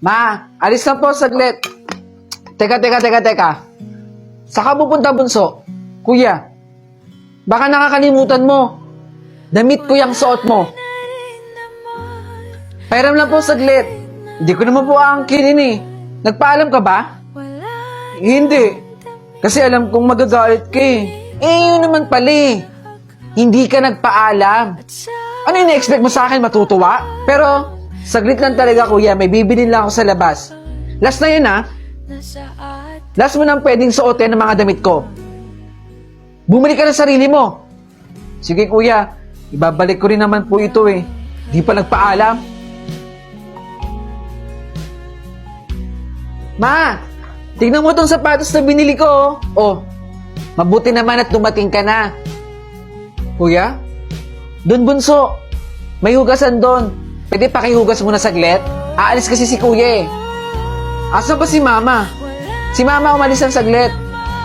Ma, alis na po saglit. Teka. Saka pupunta, bunso? Kuya, baka nakakalimutan mo. Damit ko yung suot mo. Pairam lang po saglit. Hindi ko naman po aangkinin eh. Nagpaalam ka ba? Hindi. Kasi alam kong magagalit ka eh. Yun naman pala eh. Hindi ka nagpaalam. Ano yung na-expect mo sa akin, matutuwa? Pero, saglit lang talaga kuya, may bibilin lang ako sa labas. Last na yun ha. Last mo nang pwedeng suotin ng mga damit ko. Bumili ka ng sarili mo. Sige kuya, ibabalik ko rin naman po ito eh. Di pa nagpaalam. Ma, tignan mo tong sapatos na binili ko. Oh, mabuti naman at dumating ka na. Kuya, doon bunso. May hugasan doon. Pwede pakihugas muna saglit? Aalis kasi si kuya eh. Asa ba si mama? Si mama umalis ng saglit.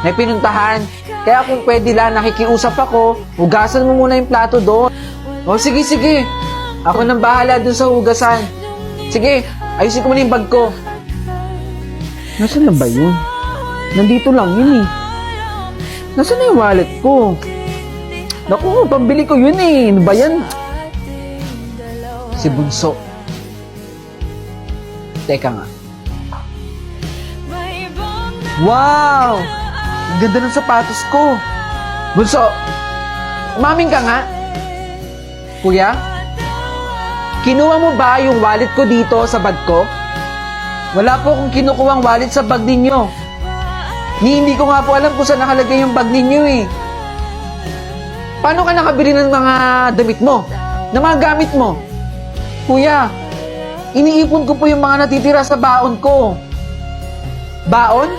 May pinuntahan. Kaya kung pwede lang, nakikiusap ako, hugasan mo muna yung plato doon. O sige. Ako nang bahala doon sa hugasan. Sige, ayusin ko muna yung bag ko. Nasaan na ba yun? Nandito lang yun eh. Nasaan na yung wallet ko? Naku, pambili ko yun eh. Ano ba yan? Si Bunso. Teka nga. Wow! Ang ganda ng sapatos ko. Bunso, umaming ka nga. Kuya, kinuha mo ba yung wallet ko dito sa bag ko? Wala po akong kinukuhang wallet sa bag ninyo. Hindi ko nga po alam kung saan nakalagay yung bag ninyo eh. Paano ka nakabili ng mga damit mo? Ng mga gamit mo? Kuya, iniipon ko po yung mga natitira sa baon ko. Baon?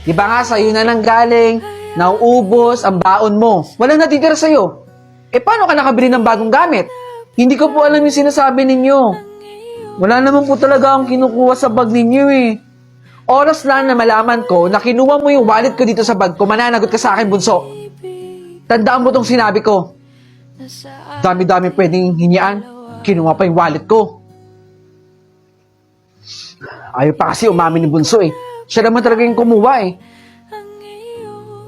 Di ba nga sa'yo na lang galing, nauubos ang baon mo. Walang natitira sa'yo. Paano ka nakabili ng bagong gamit? Hindi ko po alam yung sinasabi ninyo. Wala naman po talaga akong kinukuha sa bag ninyo eh. Oras lang na malaman ko na kinuha mo yung wallet ko dito sa bag ko, mananagot ka sa akin, Bunso. Tandaan mo tong sinabi ko. Dami-dami pwedeng hinyaan. Kinuha pa yung wallet ko. Ayaw pa kasi umamin ni Bunso eh. Siya naman talaga yung kumuha eh.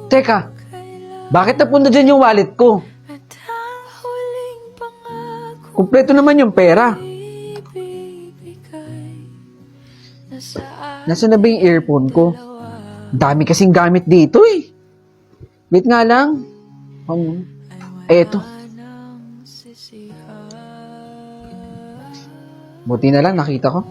Teka, bakit napunta dyan yung wallet ko? Kumpleto naman yung pera. Nasaan na ba yung earphone ko? Dami kasing gamit dito eh. Wait nga lang. Eto. Buti na lang nakita ko.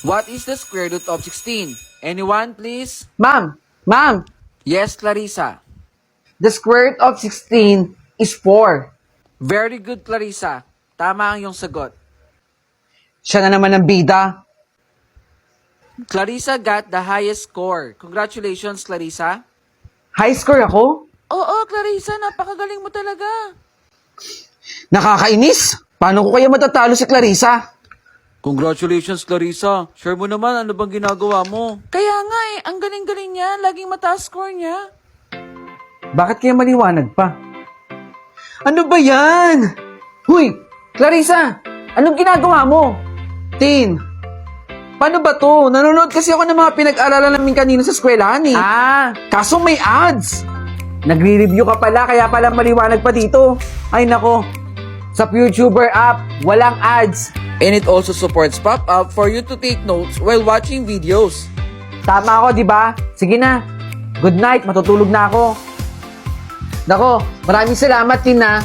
What is the square root of 16? Anyone, please? Ma'am! Yes, Clarissa. The square root of 16 is 4. Very good, Clarissa. Tama ang iyong sagot. Siya na naman ang bida. Clarissa got the highest score. Congratulations, Clarissa. High score ako? Oo, Clarissa, napakagaling mo talaga. Nakakainis! Paano ko kaya matatalo si Clarissa? Congratulations, Clarissa. Share mo naman, ano bang ginagawa mo? Kaya nga ang galing-galing niya. Laging mataas score niya. Bakit kaya maliwanag pa? Ano ba yan? Huy! Clarissa! Anong ginagawa mo? Tin! Paano ba to? Nanonood kasi ako ng mga pinag-aralan namin kanina sa eskwelahan eh. Kaso may ads! Nagre-review ka pala, kaya pala maliwanag pa dito. Ay nako, sa YouTuber app, walang ads. And it also supports pop-up for you to take notes while watching videos. Tama ako, di ba? Sige na. Good night, matutulog na ako. Nako, maraming salamat din na.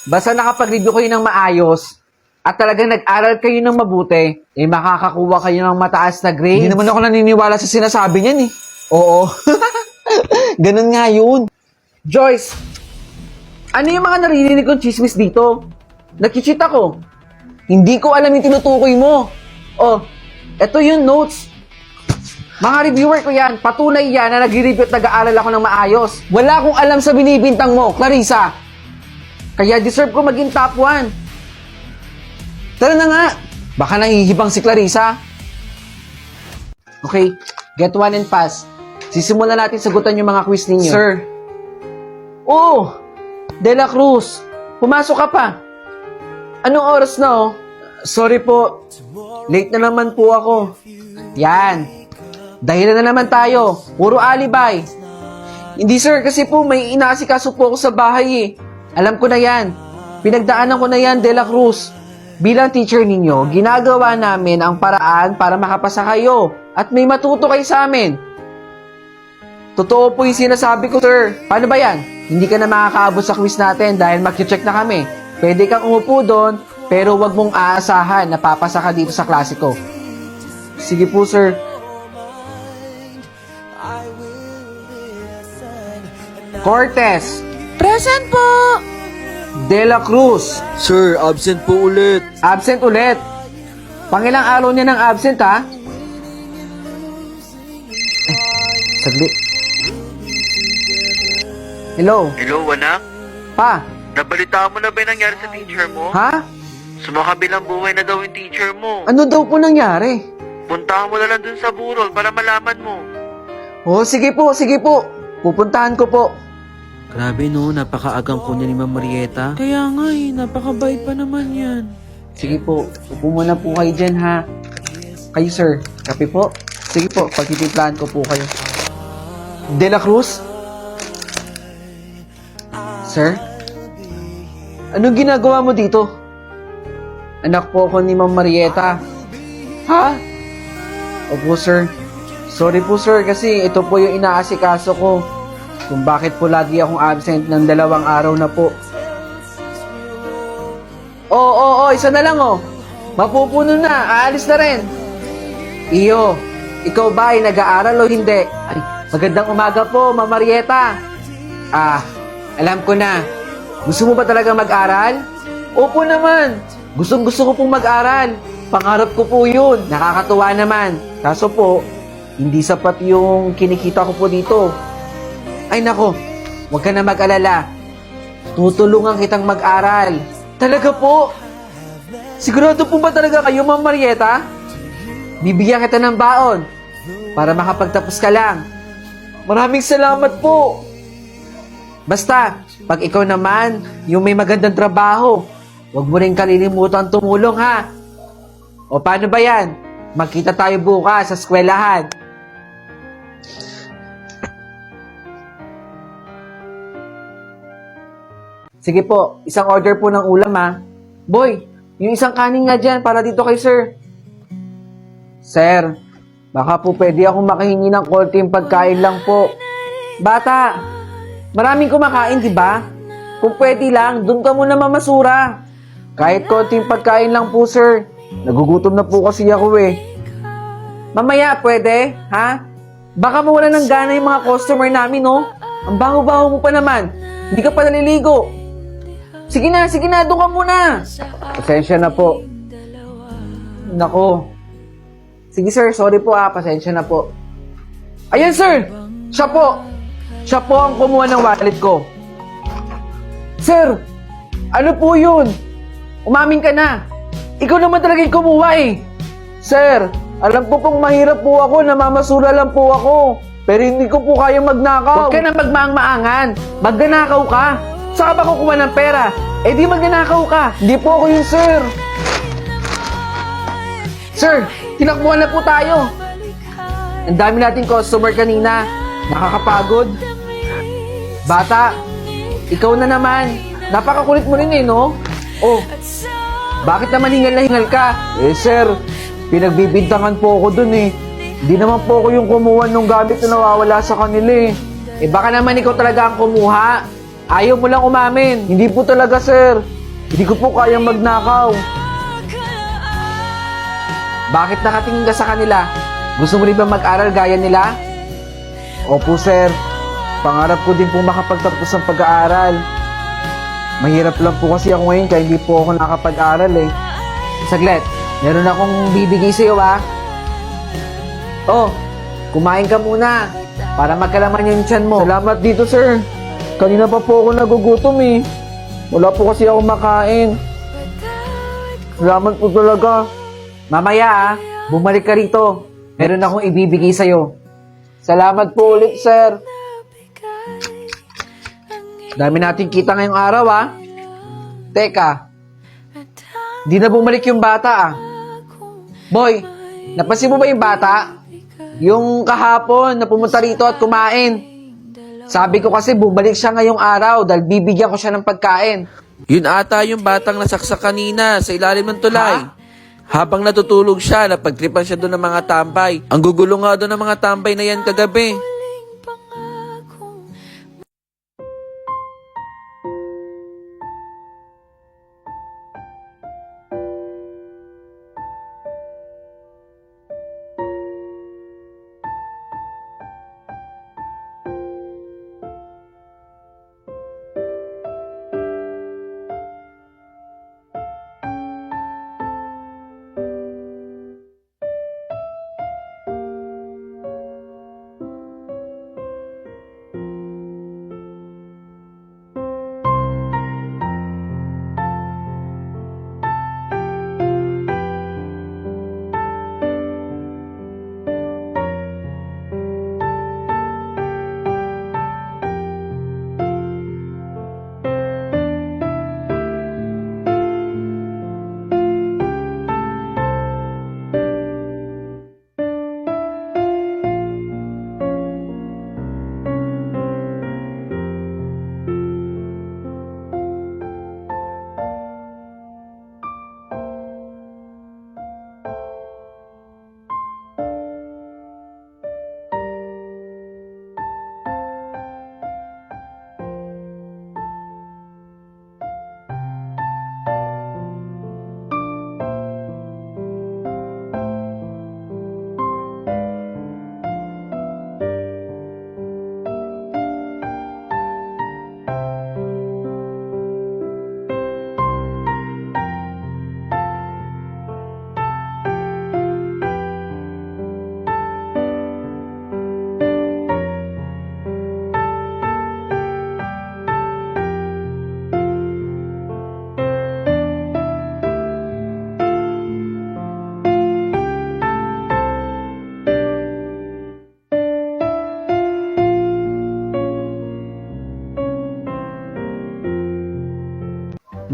Basta nakapag-review kayo ng maayos at talagang nag-aral kayo ng mabuti, makakakuha kayo ng mataas na grades. Hindi naman ako naniniwala sa sinasabi niyan eh. Oo. Ganun nga yun. Joyce, ano yung mga naririnig kong chismis dito? Nag-cheat ako. Hindi ko alam yung tinutukoy mo. Oh, eto yung notes. Mga reviewer ko yan, patunay yan na nag-review at nag-aaral ako ng maayos. Wala akong alam sa binibintang mo, Clarissa. Kaya deserve ko maging top 1. Tara na nga. Baka nahihibang si Clarissa. Okay, get 1 and pass. Sisimulan natin sagutan yung mga quiz ninyo. Sir. Oh, De La Cruz, pumasok ka pa. Anong oras na oh? Sorry po. Late na naman po ako. Yan. Dahilan na naman tayo. Puro alibay. Hindi sir, kasi po may inaasikaso po ako sa bahay eh. Alam ko na yan. Pinagdaanan ko na yan, De La Cruz. Bilang teacher ninyo, ginagawa namin ang paraan para makapasa kayo at may matuto kayo sa amin. Totoo po yung sinasabi ko, sir. Paano ba yan? Hindi ka na makakaabot sa quiz natin dahil mag-check na kami. Pwede kang umupo doon, pero wag mong aasahan na papasa ka dito sa klase ko. Sige po, sir. Cortez, Present po! De La Cruz, Sir, absent po ulit. absent ulit. Pangilang araw niya ng absent, ha? Saglit. Hello, Hello, anak? pa? Nabalitaan mo na ba yung nangyari sa teacher mo? Ha? Sumakabilang buhay na daw yung teacher mo. Ano daw po nangyari? Puntahan mo na lang dun sa burol para malaman mo. Oh, sige po, sige po. Pupuntahan ko po. Grabe no, napakaagang ko niya ni Ma'am Marieta. Kaya nga eh, napakabait pa naman yan. Sige po, upo muna po kayo dyan, ha? Kayo, sir. Kape po? Sige po, pagtitiplahan ko po kayo. De La Cruz? Sir? Anong ginagawa mo dito? Anak po ako ni Ma'am Marieta. Ha? Opo, sir. Sorry po, sir, kasi ito po yung inaasikaso ko. Kung bakit po lagi akong absent ng 2 araw na po. Oo, isa na lang oh. Mapupuno na, aalis na rin. Iyo, ikaw ba ay nag-aaral o hindi? Ay, magandang umaga po, Ma'am Marieta. Alam ko na. Gusto mo ba talaga mag-aral? Opo naman. Gusto ko pong mag-aral. Pangarap ko po yun. Nakakatuwa naman. Kaso po, hindi sapat yung kinikita ko po dito. Ay nako, huwag ka na mag-alala. Tutulungan kitang mag-aral. Talaga po? Sigurado po ba talaga kayo, Ma'am Marieta? Bibigyan kita ng baon para makapagtapos ka lang. Maraming salamat po. Basta, pag ikaw naman, yung may magandang trabaho, huwag mo rin kalilimutan tumulong, ha? O paano ba yan? Magkita tayo bukas sa eskwelahan. Sige po, isang order po ng ulam, ha? Boy, yung isang kanin nga dyan para dito kay sir. Sir, baka po pwede akong makahingi ng konting pagkain lang po. Bata, maraming kumakain, di ba? Kung pwede lang, doon ka muna mamasura. Kahit konting pagkain lang po, sir. Nagugutom na po kasi ako eh. Mamaya, pwede? Ha? Baka mawala ng gana yung mga customer namin, no? Ang baho-baho mo pa naman. Hindi ka pa naliligo. Sige na, doon ka muna. Pasensya na po. Nako. Sige sir, sorry po pasensya na po. Ayan sir, siya po. Siya po ang kumuha ng wallet ko. Sir, ano po yun? Umamin ka na. Ikaw naman talaga yung kumuha eh. Sir, alam po pong mahirap po ako, namamasura lang po ako. Pero hindi ko po kaya magnakaw. Huwag ka na magmaang-maangan. Magnanakaw ka. Saan ka ba kukuha ng pera? Eh di magnanakaw ka. Hindi po ako yun, sir. Sir, tinakbuhan na po tayo. Ang dami nating customer kanina. Nakakapagod. Bata, ikaw na naman. Napakakulit mo rin eh, no? Oh, bakit naman hingal na hingal ka? Eh, sir, pinagbibintangan po ako dun eh. Hindi naman po ako yung kumuha nung gamit na nawawala sa kanila eh. Eh, baka naman ikaw talaga ang kumuha. Ayaw mo lang umamin. Hindi po talaga, sir. Hindi ko po kayang magnakaw. Bakit nakatingin ka sa kanila? Gusto mo rin ba mag-aral gaya nila? Opo, sir. Pangarap ko din po makapagtapos ng pag-aaral. Mahirap lang po kasi ako ngayon kaya hindi po ako nakapag-aral eh. Saglit, meron akong bibigay sa'yo Oh, kumain ka muna para magkalaman yung tiyan mo. Salamat dito, sir. Kanina pa po ako nagugutom eh. Wala po kasi ako makain. Salamat po talaga. Mamaya bumalik ka rito. Meron akong ibibigay sa'yo. Salamat po ulit, sir. Dami natin kita ngayong araw Teka, Di na bumalik yung bata ah. Boy, napansin mo ba yung bata? Yung kahapon na pumunta rito at kumain. Sabi ko kasi bumalik siya ngayong araw dahil bibigyan ko siya ng pagkain. Yun ata yung batang nasaksak kanina sa ilalim ng tulay. Ha? Habang natutulog siya, napagtripan siya doon ng mga tambay. Ang gugulo nga doon ng mga tambay na yan kagabi.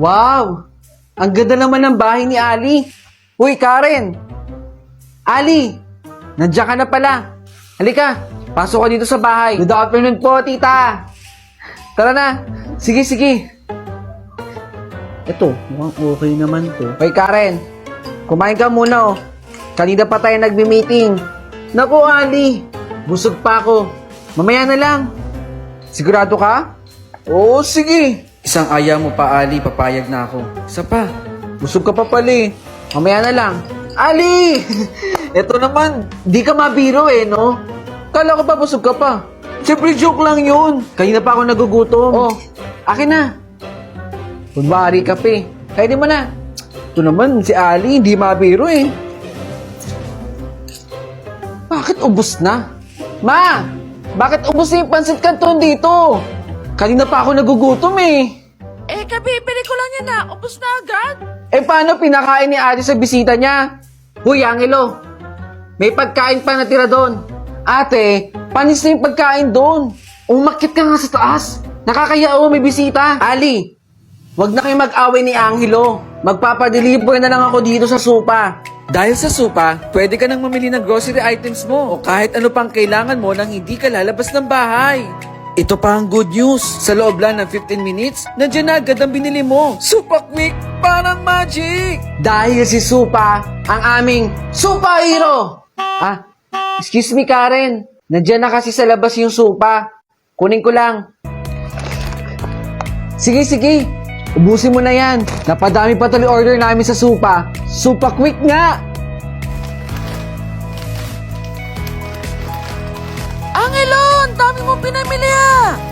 Wow! Ang ganda naman ng bahay ni Ali. Uy, Karen! Ali! Nandiyan ka na pala. Halika, pasok ka dito sa bahay. Good afternoon po, tita. Tara na. Sige, sige. Ito, mukhang okay naman to. Hoy, Karen. Kumain ka muna, oh. Kanina pa tayo nagbi-meeting. Naku, Ali. Busog pa ako. Mamaya na lang. Sigurado ka? Oo, sige. Isang aya mo pa, Ali, papayag na ako. Isa pa. Busog ka pa pala eh. Mamaya na lang. Ali! Ito naman, di ka mabiro eh, no? Kala ko pa busog ka pa. Siyempre joke lang yun. Kanina pa ako nagugutom. Oh, akin na. Kunwari ka pa eh. Kainin mo na. Ito naman, si Ali, hindi mabiro eh. Bakit ubos na? Ma! Bakit ubos na yung pansit canton dito? Kanina pa ako nagugutom eh. Eh, kabibili ko lang yan na. Ubus na agad. Eh, paano pinakain ni Ate sa bisita niya? Huy, Angelo, may pagkain pa natira doon. Ate, panis na yung pagkain doon. Umakit ka nga sa taas. Nakakaya may bisita. Ali, wag na kayo mag-away ni Angelo. Magpapadeliver na lang ako dito sa sopa. Dahil sa supa, pwede ka nang mamili ng grocery items mo o kahit ano pang kailangan mo nang hindi ka lalabas ng bahay. Ito pa ang good news. Sa loob lang ng 15 minutes, nandiyan na agad ang binili mo. Super quick, parang magic! Dahil si Supa, ang aming superhero. Ah, excuse me Karen. Nandiyan na kasi sa labas yung Supa. Kunin ko lang. Sige, sige. Ubusin mo na yan. Napadami pa tuloy order namin sa Supa. Supa quick nga! Angelo, ang dami mong pinamili ah!